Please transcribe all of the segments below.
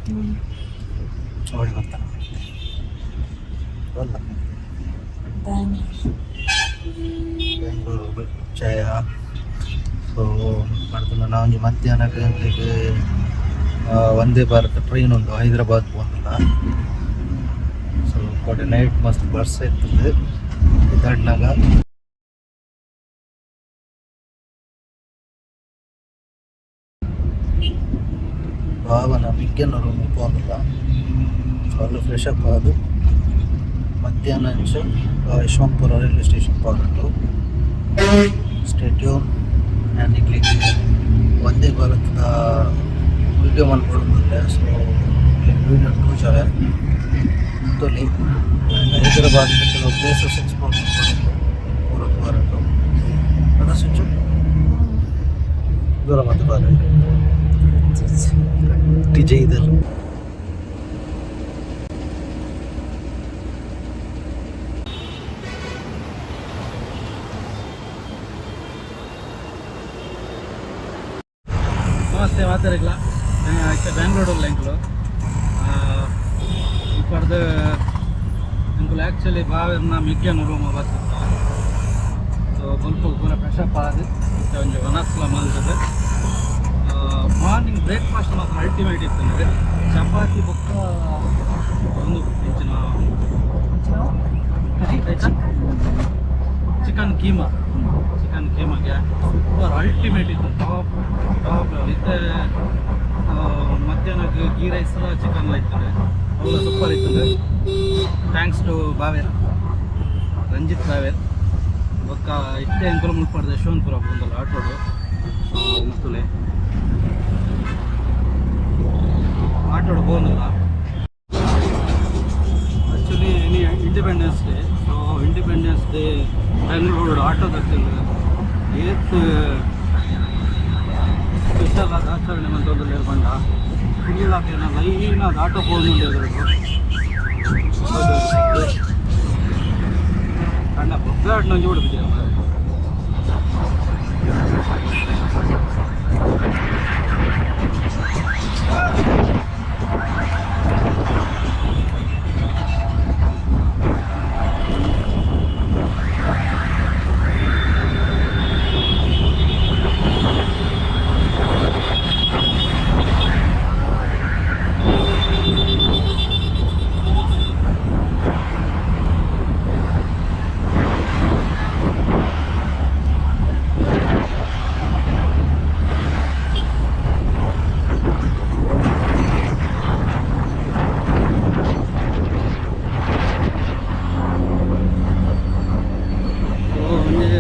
ನೋಡಿ ಗೊತ್ತಾ ಅಲ್ಲ ಬೆಂಗಳೂರು ಜಯ. ಸೊ ಮಾಡ್ತಿಲ್ಲ ನಾವು ಮಧ್ಯಾಹ್ನ ಗಂಟೆಗೆ ವಂದೇ ಭಾರತ ಟ್ರೈನ್ ಉಂಟು ಹೈದರಾಬಾದ್ ಹೋಗಲ್ಲ. ಸೊ ಕೊಡೆ ನೈಟ್ ಮಸ್ತ್ ಬಸ್ ಇರ್ತದೆ ಇದಣ್ಣಾಗ. ಭಾವನ ಮಿಗ್ಗನ ರೂಮ್ ಹೋಗಲ್ಲ. ಸೊ ಅಲ್ಲಿ ಫ್ರೆಶ್ ಅಪ್ ಆದು ಮಧ್ಯಾಹ್ನ ಯಶವಂತಪುರ ರೈಲ್ವೆ ಸ್ಟೇಷನ್ ಹೋಗಲು ಸ್ಟೇಟ್ಯೂನ್ ಆ್ಯಂಡ್ ಇಗ್ಲಿಕ್ಕೆ ವಂದೇ ಭಾರತದ ವಿಡಿಯೋ ಮಾಡ್ಕೊಡೋದಿಲ್ಲ. ಸೊ ವಿಡಿಯೋ ಟೂಚರ್ ತೊಲಿ ಹೈದರಾಬಾದ್ ಕೆಲವು ಪ್ಲೇಸಸ್ ಎಕ್ಸ್ಪ್ಲೋರ್ ಮಾಡ್ಕೊಂಡು ಪೂರಕ್ಕೆ ಬರಲು ಅದು ಸ್ವಿಚ್ಚು ದೂರ ಮತ್ತೆ ಬರಲು ಟಿಜೆ ಇದಲ್ಲ. ನಮಸ್ತೆ ಮಾತಾಡಿಲ್ಲ ಬ್ಯಾಂಗ್ಳೂರಲ್ಲಿ ಎಂಕ್ಲು ಇಪ್ಪಡ್ದು ಎಂಕ್ಲು ಆ್ಯಕ್ಚುಲಿ ಬಾವಿನ ಮಿಗ್ಗನ ರೂಮ್ ಬರ್ತಿತ್ತು. ಸೊ ಸ್ವಲ್ಪ ಪೂರ ಫ್ರೆಶಪ್ ಆದ ಒಂದು ವನಸ್ಲ ಮಲ್ತದೆ. ಮಾರ್ನಿಂಗ್ ಬ್ರೇಕ್ಫಾಸ್ಟ್ ಮಾತ್ರ ಅಲ್ಟಿಮೇಟ್ ಇತ್ತು ಅಂದರೆ ಚಪಾತಿ ಬೊಕ್ಕ ಒಂದು ಹೆಚ್ಚಿನ ಆಯ್ತಾ ಚಿಕನ್ ಕೀಮಾಗೆ ಅಲ್ಟಿಮೇಟ್ ಇತ್ತು. ಟಾಪ್ ಇತ್ತೆ ಮಧ್ಯಾಹ್ನಕ್ಕೆ ಗೀ ರೈಸ್ ಚಿಕನ್ ಇರ್ತದೆ ಅವೆಲ್ಲ ಸೂಪರ್ ಇರ್ತದೆ. ಥ್ಯಾಂಕ್ಸ್ ಟು ಬಾವೇರ್ ರಂಜಿತ್ ಬಾವೇರ್ ಬೊಕ್ಕ ಇಟ್ಟೆ ಅಂಕಲ್ ಮುಲ್ಪಡ್ದೆ ಯಶವಂತಪುರ ಬಂದಲ್ಲ ಆಟೋಡು ಮುತ್ತುಲೆ ಆಟೋಡು ಹೋಗಲ್ಲ. Actually independence day. So independence day Bengaluru auto ತರ್ತಿಲ್ಲ ಏತ್ ಸ್ಪೆಷಲ್ ಆದ ಆಚರಣೆ ಮಂತೊಂದು ನಿರ್ಬಂಧ ಫುಲ್ಲಾಗಿ ಲೈನಾದ ಆಟೋ ಹೋಗಿದ್ರು ಕಂಡ ಬೊಗ್ಗಾಡ್ ನಂಗೆ ಹೊಡೆದಿದ್ದೆ.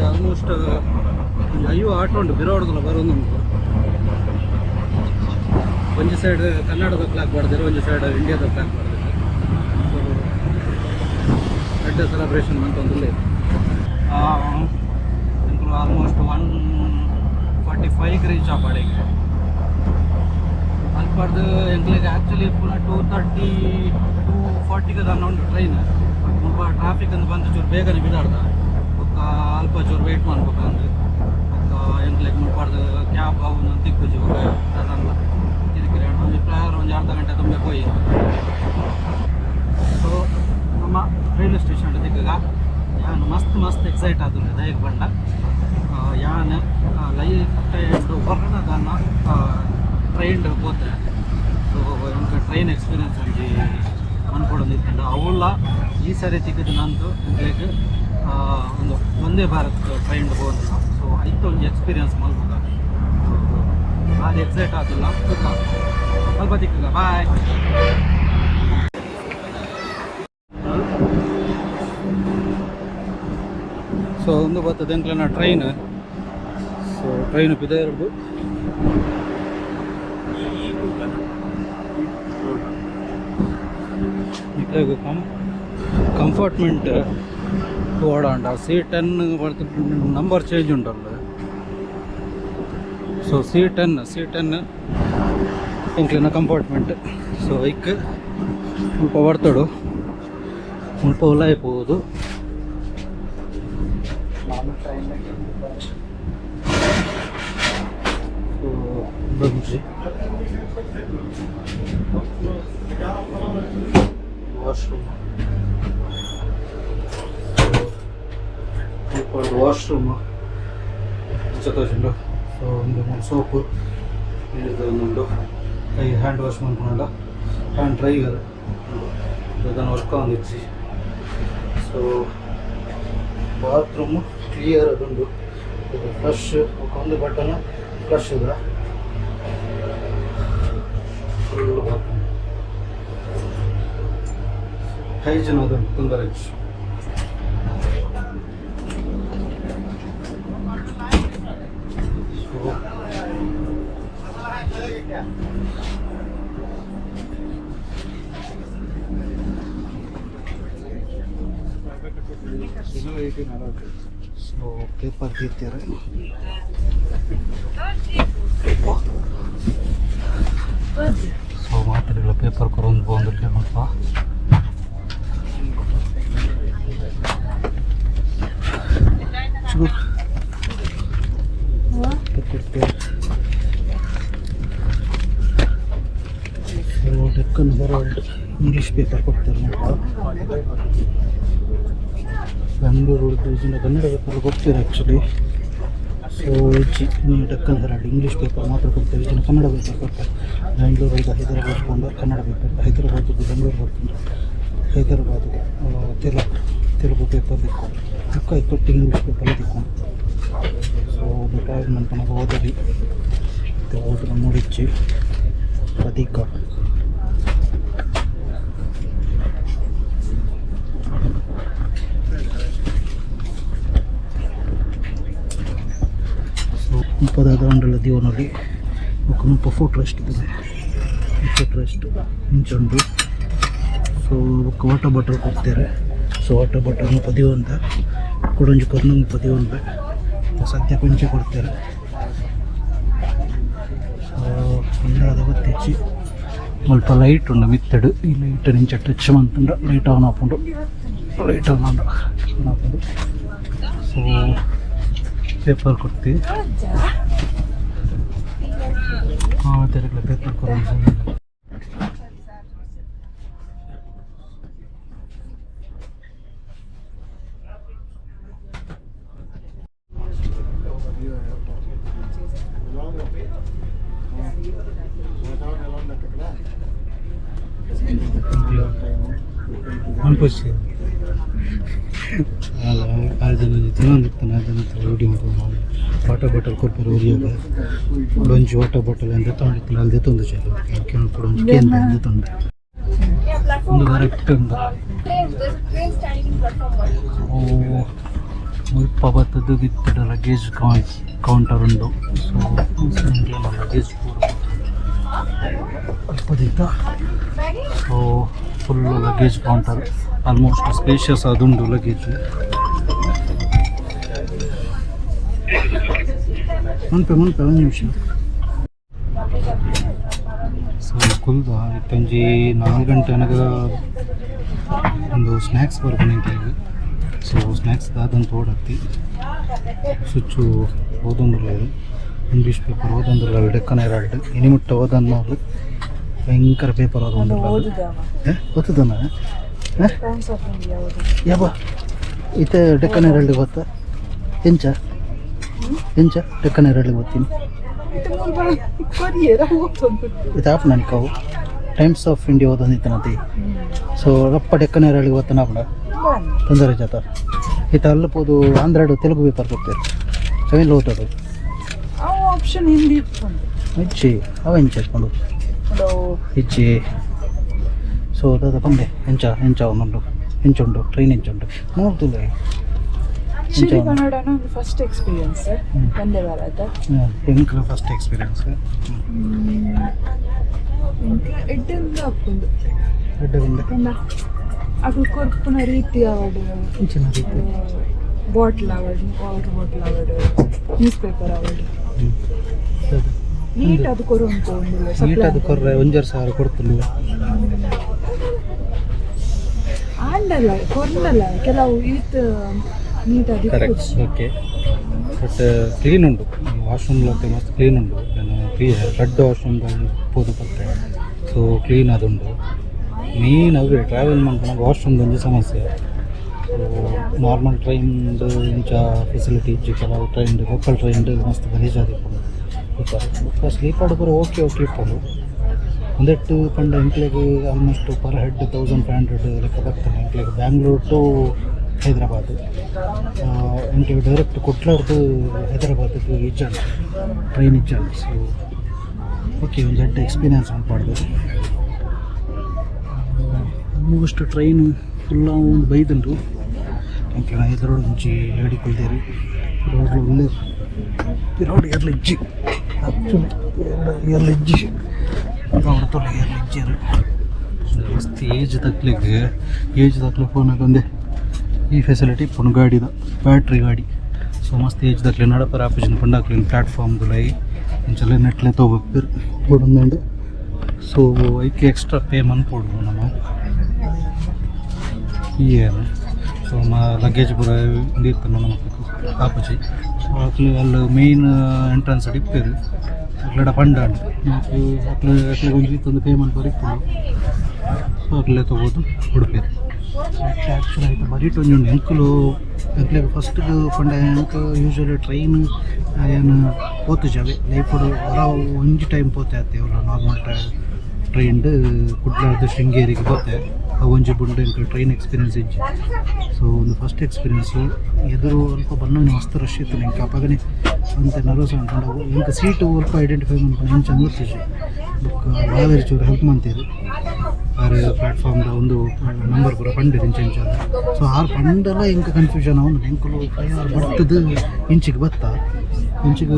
ಆಲ್ಮೋಸ್ಟ್ ಅಯ್ಯೋ ಆಟೋ ಉಂಟು ಬಿರೋಡ್ದಲ್ಲ ಬರೋದು ನಮ್ಗೆ. ಒಂದು ಸೈಡ್ ಕನ್ನಡದ ಫ್ಲಾಗ್ ಮಾಡಿದ್ರೆ ಒಂದು ಸೈಡ್ ಇಂಡಿಯಾದ ಫ್ಲಾಗ್ ಮಾಡಿದ್ರೆ. ಸೊ ಬರ್ಡೇ ಸೆಲೆಬ್ರೇಷನ್ ಅಂತ ಒಂದಿಲ್ಲ ಆಲ್ಮೋಸ್ಟ್ 145 ರೀಚ್ ಆ ಬಾಡಿಗೆ ಅಲ್ಪಡ್ದು ಎಂಕ್ಲಿಗೆ ಆ್ಯಕ್ಚುಲಿ ಪುನಃ 2:30 2:40ಗೆ ನಾನು ಉಂಟು ಟ್ರೈನ್. ಸ್ವಲ್ಪ ಟ್ರಾಫಿಕ್ ಅಂತ ಬಂದು ಚೂರು ಬೇಗನೆ ಬಿಡಾಡ್ದ ಅಲ್ಪ ಚೂರು ವೆಯ್ಟ್ ಮಾಡ್ಬೇಕಂದ್ರೆ ಎಂಕ್ಲಿಗೆ ಮುಟ್ಬಾರ್ದು ಕ್ಯಾಬ್ ಅವನು ತಿಕ್ಕುಜಿ ಅದಲ್ಲ ಇದಕ್ಕೆ ಒಂದು ಪ್ರಾಯರ್ ಒಂದು ಅರ್ಧ ಗಂಟೆ ತುಂಬ ಹೋಗಿ. ಸೊ ನಮ್ಮ ರೈಲ್ವೆ ಸ್ಟೇಷನ್ ದಿಕ್ಕಾಗ ಯಾನು ಮಸ್ತ್ ಎಕ್ಸೈಟ್ ಆದ್ರೆ ದಯಗೆ ಬಂಡ ಯಾನು ಲೈಫ್ ಟೈಮ್ ಹೊರಗದನ್ನ ಟ್ರೈನ್ ಹೋದ್ರೆ. ಸೊ ಎಂಕ ಟ್ರೈನ್ ಎಕ್ಸ್ಪೀರಿಯನ್ಸ್ ಅಂಜಿ ಅನ್ಕೊಡೋದು ಇಟ್ಕೊಂಡು ಅವಲ್ಲ ಈ ಸಾರಿ ತಿಕ್ಕಿದ್ದು ನಂದು ಎಂಕ್ಲಿಗೆ ಒಂದು ವಂದೇ ಭಾರತ್ ಟ್ರೈನ್ ಹೋಗಿಲ್ಲ. ಸೊ ಐತೆ ಒಂದು ಎಕ್ಸ್ಪೀರಿಯನ್ಸ್ ಮಾಡ್ಬೋದು. ಭಾರಿ ಎಕ್ಸೈಟ್ ಆಗಿಲ್ಲ ಸ್ವಲ್ಪ ತಿಕ್ಕ ಬಾಯ್. ಸೊ ಒಂದು ಬರ್ತದೆ ಎಂಕ್ಲನ ಟ್ರೈನ್. ಸೊ ಟ್ರೈನ್ ಬಿದ್ದ ಎರಡು ಕಂಫಾರ್ಟ್ಮೆಂಟ್ ಓಡಾಂಡ C10 ಬರ್ತದೆ. ನಂಬರ್ ಚೇಂಜ್ ಉಂಟಲ್ಲ. ಸೊ C10 ಎಂಕ್ಲಿನ ಕಂಪಾರ್ಟ್ಮೆಂಟ್. ಸೊ ಐಕ್ ಮುಲ್ಪ ಬರ್ತಡು ಮುಲ್ಪ ಉಲಾಯ್ಬೋದು. ಸೊ ಬಂಜಿ ವಾಶ್ರೂಮ್ ವಾಶ್ರೂಮ್ ಚತೋಜುಂಡು ಸೊ ಒಂದು ಸೋಪು ನೀರು ಕೈ ಹ್ಯಾಂಡ್ ವಾಶ್ ಮಾಡ್ಕೊಂಡ ಹ್ಯಾಂಡ್ ಡ್ರೈಯರ್ ಅದನ್ನು ವರ್ಕ್ ಒಂದಿಚ್ಚಿ ಸೊ ಬಾತ್ರೂಮ್ ಕ್ಲಿಯರ್ ಅದುಂಡು ಇದು ಫ್ಲಶ್ ಒಂದು ಬಟನ್ ಫ್ಲಶ್ ಇದೆ ಫುಲ್ ಬಾತ್ರೂಮ್ ಹೈಜಿನ್ ಅದನ್ನು ತೊಂದರೆ ಹೆಚ್ಚು ಸೊ ಪೇಪರ್ ತೀರ್ತಾರೆ ಸೊ ಮಾತ್ರೆಗಳ ಪೇಪರ್ ಕೊರೊಂದು ಬಂದಿರಲಿ ಸ್ವಲ್ಪ ಡೆಕ್ಕನ್ ಹೆರಾಲ್ಡ್ ಇಂಗ್ಲೀಷ್ ಪೇಪರ್ ಕೊಡ್ತಾರೆ ಬೆಂಗಳೂರು ಉಳಿದ ಕನ್ನಡ ಪೇಪರ್ ಕೊಡ್ತೀರ actually so Deccan Herald English paper ಮಾತ್ರ ಕೊಡ್ತಾರೆ ಇದನ್ನು ಕನ್ನಡ ಪೇಪರ್ ಕೊಡ್ತಾರೆ ಬೆಂಗಳೂರಿಂದ ಹೈದರಾಬಾದ್ ಬಂದು ಕನ್ನಡ ಪೇಪರ್ ಹೈದರಾಬಾದ್ ಬೆಂಗಳೂರು ಬರ್ತೀನಿ ಹೈದರಾಬಾದ್ ತೆಲುಗು ಪೇಪರ್ ತಿಕ್ಕೊಂಡು ತೊಟ್ಟು ಇಂಗ್ಲೀಷ್ ಪೇಪರ್ ತಿಕ್ಕೊಂಡು ಸೊ ರಿಟೈರ್ಮೆಂಟ್ ನನಗೆ ಓದಲಿ ಓದಿನ ಮುಡಿಚ್ಚಿ ಅಧಿಕ ಮುಪ್ಪದಾದ ಉಂಡಲ್ಲ ದೇವನಲ್ಲಿ ఒక 30 ಫೋಟೋ ಎಷ್ಟಿದೆ ಫೋಟೋ ಎಷ್ಟು ಇಂಚುಂಡು ಸೊ ఒక ವಾಟರ್ ಬಾಟಲ್ ಕೊಡ್ತಾರೆ ಸೊ ವಾಟರ್ ಬಾಟಲ್ 10 ಅಂತ ಕೊಡೊಂಜಿ ಕೊರ್ನ 10 ಅಂತ ಸದ್ಯ ಕೊಂಚ ಕೊಡ್ತಾರೆ ಒಂದಾದ ಗೊತ್ತಿಚ್ಚಿ ಸ್ವಲ್ಪ ಲೈಟ್ ಉಂಡು ಮಿತ್ತಡು ಈ ಲೈಟ್ ನಿಂಚ ಟಚ್ ಮಂತುಂಡ ಲೈಟ್ ಆನ್ ಹಾಕೊಂಡು ಲೈಟ್ ಆನ್ ಹಾಕೊಂಡು ಸೊ ಪೇಪರ್ ಕೊಡ್ತೀವಿ ತೆರಗಲ ಪೇಪರ್ ಕೊಡೋದು ಅನ್ಪೋಸಿ ಅದನ್ನು ತಿನ್ನೋದಿರ್ತಾನೆ ಅದನ್ನು ರೆಡಿ ಮಾಡೋದು ವಾಟರ್ ಬಾಟಲ್ ಕೊಡ್ತಾರೆ ಊರಿಯಾಗ ಒಂಜಿ ವಾಟರ್ ಬಾಟಲ್ ಅಂದರೆ ತೊಗೊಂಡಿರ್ತಾನೆ ಅಲ್ಲದೆ ತೊಂದು ಚಲ ಕೊಡೊಂಜಿ ಕೇಂದ್ರ ಅಂದರೆ ತೊಂದರೆ ಒಂದು ಕರೆಕ್ಟ್ ಉಂಟು ಮುಲ್ಪ ಬತ್ತದು ಬಿತ್ತಡ ಲಗೇಜ್ ಕೌಂಟರ್ ಉಂಡು ಸೊ ಲಗೇಜ್ ಇಪ್ಪದಿತ್ತ so full luggage counter almost spacious ಅದುಂಡು ಲಗೇಜ್ ಮುನ್ಪೆ ಒಂದು ನಿಮಿಷ ಸೊ ಕುಲ್ದ ಇತ್ತೊಂಜಿ 4 ಗಂಟೆ ನನಗೆ ಒಂದು ಸ್ನ್ಯಾಕ್ಸ್ ಬರ್ಬಂತ ಈಗ ಸೊ ಸ್ನ್ಯಾಕ್ಸ್ ಅದಂತ ಓಡತ್ತಿ ಸ್ವಿಚ್ಚು ಓದೊಂದಿರಲಿಲ್ಲ ಇಂಗ್ಲೀಷ್ ಪೇಪರ್ ಓದೊಂದಿರಲಿಲ್ಲ ಡೆಕ್ಕನ್ ಹೆರಾಲ್ಡ್ ಇನಿಮುಟ್ಟ ಓದನ್ನೋದು ಭಯಂಕರ ಪೇಪರ್ ಓದೊಂದಿರಲಿಲ್ಲ ಓದ್ತದನ ಯಾವ ಈತ ಡೆಕ್ಕನ್ ಹೆರಾಲ್ಡ್ ಗೊತ್ತಾ ಎಂಚ ಡೆಕ್ಕನ್ ಹೆರಾಲ್ಡ್ ಗೊತ್ತೀನಿ ಇದು ಆಪ್ ನನಕವು ಟೈಮ್ಸ್ ಆಫ್ ಇಂಡಿಯಾ ಓದೊಂದಿತ್ತನತಿ ಸೊ ರಪ್ಪ ಡೆಕ್ಕನ್ ಹೆರಾಲ್ಡ್ ಗೊತ್ತನ ಆಪಣ ತೊಂದರೆ ಜಾತ ಈತ ಅಲ್ಲಪೋದು ಆಂಧ್ರಡು ತೆಲುಗು ಪೇಪರ್ ಕೊಡ್ತಾರೆ ಅವೆಲ್ಲ ಓದೋದು ಆಪ್ಷನ್ ಹಿಂದಿ ಹೆಚ್ಚಿ ಅವ ಹೆಂಚ ಇಟ್ಕೊಂಡು ಹೆಚ್ಚಿ ಸೊ ಅದ ಬಂದೆ ಹೆಂಚ ಒಂದುಂಡು ಹೆಂಚುಂಡು ಟ್ರೈನ್ ಹೆಂಚುಂಡು ನೋಡ್ತಿಲ್ಲ ಕನ್ನಡ ಫಸ್ಟ್ ಎಕ್ಸ್ಪೀರಿಯನ್ಸ್ ಒಂದೇ ಭಾರತ ಹೆಂಗೆ ಫಸ್ಟ್ ಎಕ್ಸ್ಪೀರಿಯನ್ಸ್ ಎಡ್ಡೆಲ್ಲ ಹಾಕೊಂಡು ಎಡ್ಡೆಲ್ಲ ಅದು ಕೊರ್ಪುನ ರೀತಿ ಆವಡು ಹೆಂಚಿನ ರೀತಿ ಬಾಟ್ಲ್ ಆವಡು ವಾಟರ್ ಬಾಟ್ಲ್ ಆವಡು ನ್ಯೂಸ್ ಪೇಪರ್ ಆವಡು ನೀಟ್ ಅದು ಕೊರು ಅಂತ ನೀಟ್ ಅದು ಕೊರ್ರೆ 1,000 ಕೊಡ್ತಿಲ್ಲ ಆಂಡಲ್ಲ ಕೊರ್ನಲ್ಲ ಕೆಲವು ಈತ್ ನೀಟ್ ಅದು ಕರೆಕ್ಟ್ ಓಕೆ ಬಟ್ ಕ್ಲೀನ್ ಉಂಟು ವಾಶ್ರೂಮ್ಲತ್ತೆ ಮಸ್ತ್ ಕ್ಲೀನ್ ಉಂಟು ನಾನು ರೆಡ್ ವಾಶ್ರೂಮ್ಗಳು ಪೋದು ಬರ್ತಾರೆ ಸೊ ಕ್ಲೀನ್ ಅದುಂಡು ಮೇನ್ ಅವೇ ಟ್ರಾವೆಲ್ ಮಾಡ್ಕೊಂಡಾಗ ವಾಶ್ರೂಮ್ದು ಒಂದು ಸಮಸ್ಯೆ. ಸೊ ನಾರ್ಮಲ್ ಟ್ರೈನ್ಡ್ ಇಂಚ ಫೆಸಿಲಿಟಿ ಇಜ್ಜಿ ಕೆಲವು ಟ್ರೈನ್ಡ್ ಲೋಕಲ್ ಟ್ರೈನ್ಡ್ ಮಸ್ತ್ ಗಲೀಜಾದಿಪ್ಪುಂಡು ಬೊಕ್ಕ ಸ್ಲೀಪರ್ ಪೂರ ಓಕೆ ಇಪ್ಪುಂಡು ಒಂದೆಟ್ಟು ಪಂಡ ಎಂಕ್ಲೆಗ್ ಆಲ್ಮೋಸ್ಟ್ ಪರ್ ಹೆಡ್ 1500 ಲೆಕ್ಕ ಬರ್ತಾನೆ ಎಂಕ್ಲೆಗ್ ಬ್ಯಾಂಗ್ಳೂರ್ ಟು ಹೈದ್ರಾಬಾದ್ ಎಂಕ್ಲೆಗ್ ಡೈರೆಕ್ಟ್ ಕುಟ್ಲಾಡ್ದು ಹೈದ್ರಾಬಾದ್ಗೆ ಇಜ್ಜಾಂಡು ಟ್ರೈನ್ ಇಜ್ಜಾಂಡು. ಸೊ ಓಕೆ ಒಂದು ದೊಡ್ಡ ಎಕ್ಸ್ಪೀರಿಯನ್ಸ್ ಅನ್ಪಾಡ್ದು. ಆಲ್ಮೋಸ್ಟ್ ಟ್ರೈನ್ ಫುಲ್ಲ ಒಂದು ಬೈದಲ್ರು ಎಂಕ್ಲೆ ಎದುರೋಡು ಮುಂಚಿ ಲೇಡಿ ಕುಲ್ದೇರಿ ರೋಡ್ಲು ಒಳ್ಳೆ ರೋಡ್ ಎರ್ಲಿಜ್ಜಿ ಆ್ಯಕ್ಚುಲಿ ಎರ್ಲಿಜ್ಜಿ ಅವ್ರತೊಲೆ ಎರ್ಲಿಜ್ಜಿರು ಮಸ್ತ್ ಏಜ್ ತಕ್ಲಿಗೆ ಫೋನಾಗೊಂದೆ ಈ ಫೆಸಿಲಿಟಿ ಪುನ್ ಗಾಡಿದ ಬ್ಯಾಟ್ರಿ ಗಾಡಿ. ಸೊ ಮಸ್ತ್ ಏಜ್ ತಕ್ಲೆ ನಡಪರ ಆಪರೇಷನ್ ಪಂಡಾಕ್ಲಿನ ಪ್ಲ್ಯಾಟ್ಫಾರ್ಮ್ದುಲೈ ಇಂಚೆಲ್ಲ ನೆಟ್ಲೆ ತೊಗೋಬೇಕು ಕೊಡೊಂದುಂಡು. ಸೊ ಐಕೆ ಎಕ್ಸ್ಟ್ರಾ ಪೇ ಮನ್ಪೊಡು ನಮ್ಮ ಏನು. ಸೊ ಲಗೇಜ್ ಪೂರ ಇಂದಿರ್ತಾನೆ ನಮಗೆ ಆಪುಜಿ. ಸೊ ಅಲ್ಲಿ ಮೇಯ್ನ್ ಎಂಟ್ರೆನ್ಸ್ ಇಪ್ಪೇರು ಅಕ್ಲಡ ಫಂಡ್ ಉಂಟು ಅಕ್ಲೆ ಒಂದು ಪೇಮೆಂಟ್ ಬರೀಕೊಂಡು ಸೊ ಅಕ್ಲೆ ತೊಗೋದು ಉಡುಪೇರು. ಆ್ಯಕ್ಚುಲಿ ಆಯಿತು ಬರೀಟ್ ಒಂದು ಎಂಕಲು ಎಂಕ್ಲೆಗ್ ಫಸ್ಟ್ ಪಂಡ ಎಂಕ್ ಯೂಶ್ವಲಿ ಟ್ರೈನ್ ಏನು ಪೋತು ಜಾವೆ ಲೈಫಡು ಹೊರ ಒಂಜಿ ಟೈಮ್ ಪೋತೆ ಆತೆ ಅವರ ನಾರ್ಮಲ್ ಟ್ರೈನ್ಡ್ ಕುಡ್ಲಾರ್ದು ಶೃಂಗೇರಿಗೆ ಪೋತೆ ಒಂಜಿ ಬುಂಡು ಎಂಕ್ ಟ್ರೈನ್ ಎಕ್ಸ್ಪೀರಿಯನ್ಸ್ ಇಜ್ಜಿ. ಸೊ ಒಂದು ಫಸ್ಟ್ ಎಕ್ಸ್ಪೀರಿಯನ್ಸು ಎದುರು ಅಲ್ಪ ಬನ್ನೋನಿ ಮಸ್ತ್ ರಶ್ ಇತ್ತು ಎಂಕ್ ಅಪಗನೆ ಅಂತ ನರ್ವಸ್ ಅನ್ಕೊಂಡು ಎಂಕ್ ಸೀಟು ಅಲ್ಪ ಐಡೆಂಟಿಫೈ ಮಾಡ್ಕೊಂಡು ಹೆಂಗೆ ಚಂದ ಗೊತ್ತಿಜ್ಜಿ ಬುಕ್ ಭಾಳ ಚೂರು ಹೆಲ್ಪ್ ಮಾಡ್ತೀರಿ ಆರು ಪ್ಲ್ಯಾಟ್ಫಾರ್ಮ್ದ ಒಂದು ನಂಬರ್ ಪೂರ ಪಂಡಿರು ಇಂಚ ಸೊ ಆರು ಪಂಡೆಲ್ಲ ಎಂಕ ಕನ್ಫ್ಯೂಷನ್ ಅವನು ಎಂಕಲು ಆರು ಬರ್ತದು ಇಂಚಿಗೆ ಬತ್ತಾ ಇಂಚಿಗೆ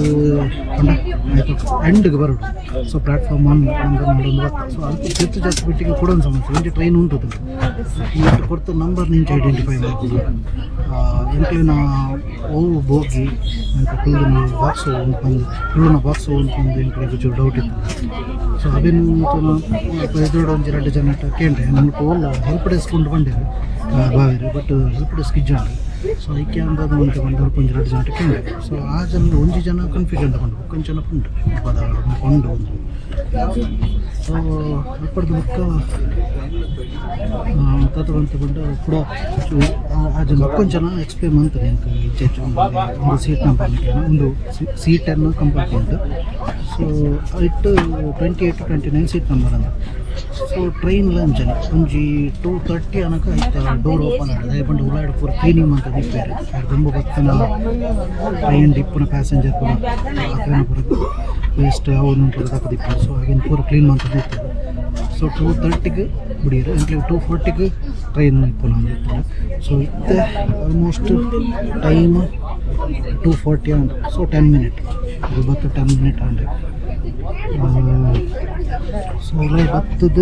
ಪಂಡ ಆಯಿತು ಎಂಡಿಗೆ ಬರೋಡು. ಸೊ ಪ್ಲ್ಯಾಟ್ಫಾರ್ಮ್ ನೋಡೋದು ಬತ್ತ. ಸೊ ಅದಕ್ಕೆ ಜೊತೆ ಜಾಸ್ತಿ ಬಿಟ್ಟಿಗೆ ಕೊಡೋದು ಸಮಸ್ಯೆ ಇಂಚೆ ಟ್ರೈನ್ ಉಂಟು ಈಗ ಕೊಡ್ತ ನಂಬರ್ ನಿಂಚೆ ಐಡೆಂಟಿಫೈ ಮಾಡ್ಬೋದು ಎಂಕ್ಲಿನ ಓವು ಬೋಗಿ ಎಂಕ ಕುಳ್ಳಿನ ಬಾಕ್ಸು ಬಂದು ಕುಳ್ಳಿನ ಬಾಕ್ಸು ಬಂದು ಎಂಕ್ಲಿಗೆ ಚೂರು ಡೌಟ್ ಇತ್ತು. ಸೊ ಅವೇನು ಎದುರು ಒಂದು 2 ಜನ ಕೇಂದ್ರೆ ನಮ್ಗೆ ಓಲ್ಲ ಹೆಲ್ಪ್ ಡೆಸ್ಕ್ ಉಂಟು ಬಂದಿರು ಬಾವಿರು ಬಟ್ ಹೆಲ್ಪ್ ಡೆಸ್ಕ್ ಇಜ್ಜಾಂಡು. ಸೊ ಐಕೆ ಅಂದದು ಒಂದು ಸ್ವಲ್ಪ 2 ಜನ ಕೇಂದ್ರೆ. ಸೊ ಆ ಜನ ಒಂಜಿ ಜನ ಕನ್ಫ್ಯೂಷನ್ ತಗೊಂಡು ಕೊಂಚ ಜನ ಪುಂಡು ಪದ ಕೊಂಡು ಒಂದು. ಸೊ ಅಪ್ಪಡ್ದು ಬುಕ್ಕ ತಗೊಂಡು ಬಂದು ಕೂಡ ಆ ಜನ ಕೊಂಚ ಎಕ್ಸ್ಪ್ಲೇನ್ ಮಾಡ್ತಾರೆ ಎಂಕ ಹೆಚ್ಚು ಒಂದು ಸೀಟ್ ನಂಬರ್ ಒಂದು C10 ಕಂಪಾರ್ಟ್ಮೆಂಟ್. ಸೊ ಇಟ್ಟು 28 to 29 ಸೀಟ್ ನಂಬರ್ ಅಂತ. ಸೊ ಟ್ರೈನ್ ಲಂಚ್ ಒಂಜಿ 2:30 ಅನಕ ಆಯ್ತು ಡೋರ್ ಓಪನ್ ಆಗಿದೆ ಬಂದು ಉಲಾಡ್ ಪೂರ ಕ್ಲೀನಿಂಗ್ ಅಂತ ದಿಪ್ಪೇರು ತುಂಬ ಬತ್ತನ ಟ್ರೈನ್ ಡಿಪ್ಪನ ಪ್ಯಾಸೆಂಜರ್ ಪೂರ ಅದೇನು ಪೂರ ವೇಸ್ಟ್ ಅವನು ತಕ್ಕದಿಪ್ಪು. ಸೊ ಹಾಗೇನು ಪೂರ ಕ್ಲೀನ್ ಅಂತ ದಿಪ್ಪೇರು. ಸೊ 2:30ಗೆ ಬಿಡಿಯರು ಎಂಕ್ಲಿಗೆ 2:40ಗೆ ಟ್ರೈನ್ ಇಪ್ಪು ನಾನು ಇರ್ತಾರೆ. ಸೊ ಇತ್ತೆ almost time 2:40 and so 10 minute ಇದು ಬತ್ತು 10 ಮಿನಿಟ್ ಅಂದರೆ. ಸೊ ಇಲ್ಲ ಬತ್ತದ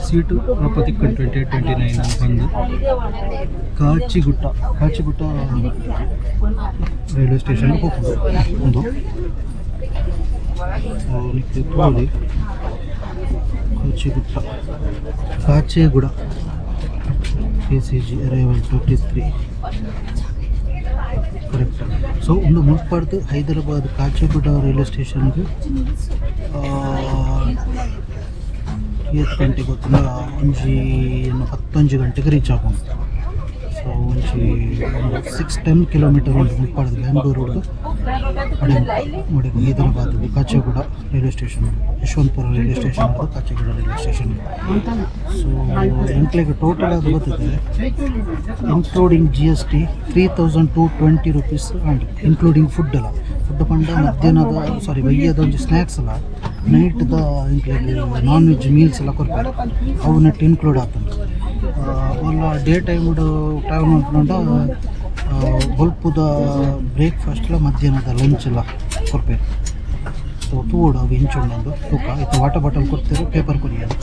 ಸೀಟು ರಪ್ಪತ್ತಿಕ್ಕ 28-29 ಅಂತ ಬಂದು ಕಾಚಿಗುಟ್ಟ ರೈಲ್ವೆ ಸ್ಟೇಷನ್ಗೆ ಹೋಗ್ಬೋದು ಒಂದು ನಿಂತು ಕಾಚೇಗುಡ KCG ಅರೈವಲ್ 23 ಕರೆಕ್ಟ್. ಸೊ ಒಂದು ಮುಟ್ಪಾಡ್ದು ಹೈದರಾಬಾದ್ ಕಾಚಿಗುಡ ರೈಲ್ವೆ ಸ್ಟೇಷನ್ಗೆ 7 ಗಂಟೆಗೆ ಗೊತ್ತಿಲ್ಲ ಒಂಜಿ 11 ಗಂಟೆಗೆ ರೀಚ್ ಆಗೋದು. ಸೊ ಒಂಜಿ 6-10 ಕಿಲೋಮೀಟರ್ ಉಂಟು ಮುಟ್ಪಾಡ್ದು ಬ್ಯಾಂಗ್ಳೂರು ನೋಡಿ Hyderabad Kacheguda railway station Yeshwantpur railway station Kacheguda railway station. So ಎಂಕ್ಲೆಗೆ ಟೋಟಲ್ ಅದು ಬರ್ತದೆ including GST 3,220 rupees and including food ಅಲ್ಲ ಫುಡ್ ಪಂಡ ಮಧ್ಯಾಹ್ನದ ಬೈಯದ ಒಂದು ಸ್ನ್ಯಾಕ್ಸ್ ಅಲ್ಲ ನೈಟ್ದ ಎಂಕ್ಲೆಗೆ ನಾನ್ ವೆಜ್ ಮೀಲ್ಸ್ ಎಲ್ಲ ಕೊಡ್ತಾರೆ ಅವು ನೆಟ್ ಇನ್ಕ್ಲೂಡ್ ಆಗ್ತದೆ. ಒಲ್ಲ ಡೇ ಟೈಮ್ಡು ಟ್ರಾವೆಲ್ ಮಾಡ್ಕೊಂಡು ಬಲ್ಪದ ಬ್ರೇಕ್ಫಾಸ್ಟ್ ಮಧ್ಯಾಹ್ನದ ಲಂಚ್ ಎಲ್ಲ ಕೊಡ್ಬೇಕು. ಸೊ ತೂಡು ಅವು ಹೆಂಚು ಒಂದು ತೂಕ ಆಯಿತು ವಾಟರ್ ಬಾಟಲ್ ಕೊಡ್ತಾರೆ ಪೇಪರ್ ಕೊರಿಯೋದು